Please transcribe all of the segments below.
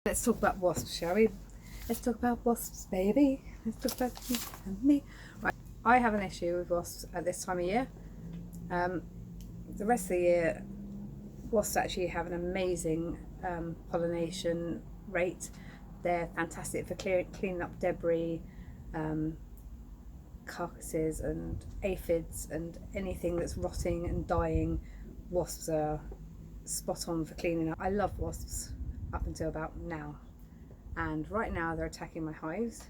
Let's talk about wasps, shall we? Let's talk about wasps, baby. Let's talk about you and me. Right. I have an issue with wasps at this time of year. The rest of the year, wasps actually have an amazing pollination rate. They're fantastic for cleaning up debris, carcasses and aphids and anything that's rotting and dying. Wasps are spot on for cleaning up. I love wasps up until about now, and right now they're attacking my hives.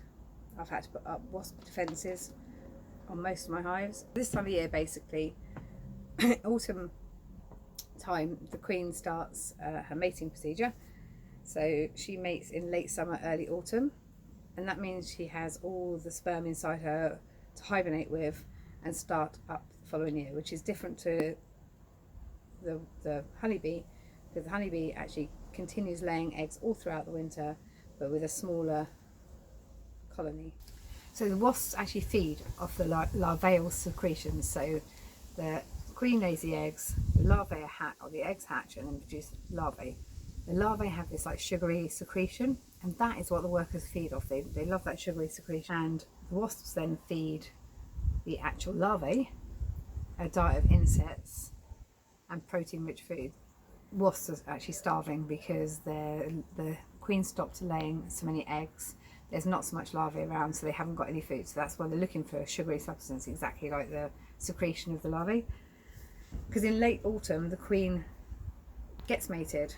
I've had to put up wasp defences on most of my hives. This time of year, basically, autumn time, the queen starts her mating procedure. So she mates in late summer, early autumn, and that means she has all the sperm inside her to hibernate with and start up the following year, which is different to the honeybee, because the honeybee actually continues laying eggs all throughout the winter, but with a smaller colony. So the wasps actually feed off the larval secretions. So the queen lays the eggs, the larvae are or the eggs hatch and then produce larvae. The larvae have this like sugary secretion, and that is what the workers feed off. They love that sugary secretion, and the wasps then feed the actual larvae a diet of insects and protein-rich food. Wasps are actually starving because the queen stopped laying so many eggs. There's not so much larvae around, so they haven't got any food. So that's why they're looking for a sugary substance, exactly like the secretion of the larvae. Because in late autumn, the queen gets mated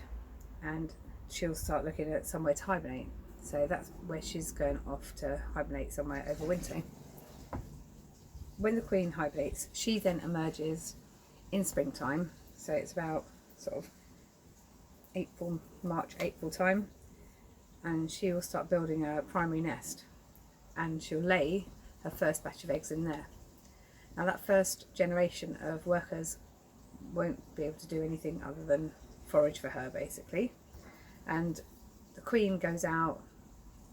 and she'll start looking at somewhere to hibernate. So that's where she's going off to hibernate, somewhere overwintering. When the queen hibernates, she then emerges in springtime. So it's about sort of March, April time, and she will start building a primary nest, and she'll lay her first batch of eggs in there. Now that first generation of workers won't be able to do anything other than forage for her, basically, and the queen goes out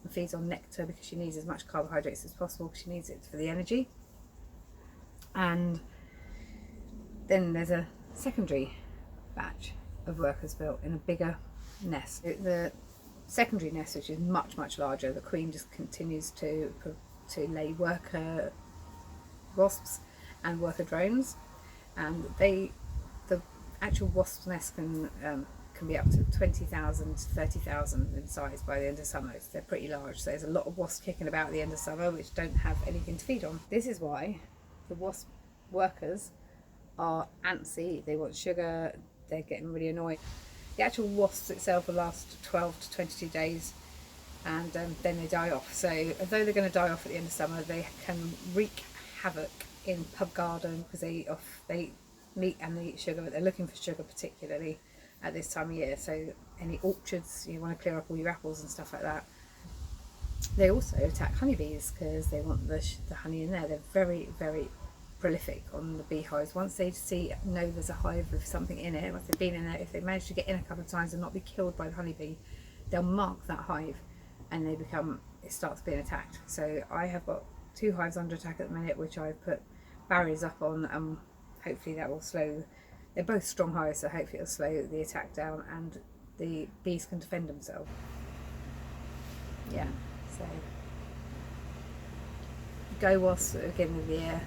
and feeds on nectar because she needs as much carbohydrates as possible, because she needs it for the energy. And then there's a secondary batch of workers built in a bigger nest. The secondary nest, which is much larger, the queen just continues to lay worker wasps and worker drones, and the actual wasp nest can be up to 20,000 to 30,000 in size by the end of summer. So they're pretty large. So there's a lot of wasps kicking about at the end of summer which don't have anything to feed on. This is why the wasp workers are antsy. They want sugar. They're getting really annoyed. The actual wasps itself will last 12 to 22 days, and then they die off. So although they're going to die off at the end of summer, they can wreak havoc in pub garden because they eat meat and they eat sugar, but they're looking for sugar particularly at this time of year. So any orchards, you want to clear up all your apples and stuff like that. They also attack honeybees because they want the honey in there. They're very prolific on the beehives. Once they know there's a hive with something in it, once they've been in there, if they manage to get in a couple of times and not be killed by the honeybee, they'll mark that hive and it starts being attacked. So I have got 2 hives under attack at the minute, which I've put barriers up on, and hopefully that will slow. They're both strong hives, so hopefully it'll slow the attack down and the bees can defend themselves. Yeah, so go wasps at the beginning of the year,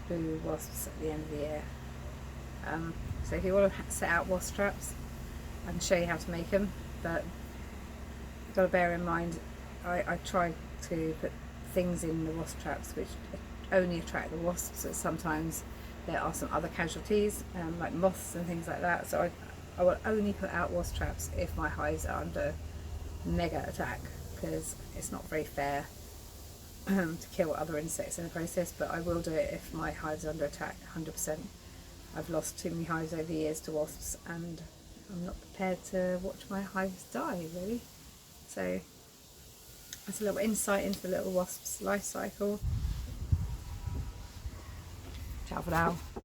boo wasps at the end of the year. So if you want to set out wasp traps, I can show you how to make them, but you've got to bear in mind I try to put things in the wasp traps which only attract the wasps, so sometimes there are some other casualties like moths and things like that. So I will only put out wasp traps if my hives are under mega attack, because it's not very fair to kill other insects in the process, but I will do it if my hives are under attack 100%. I've lost too many hives over the years to wasps, and I'm not prepared to watch my hives die, really. So that's a little insight into the little wasp's life cycle. Ciao for now.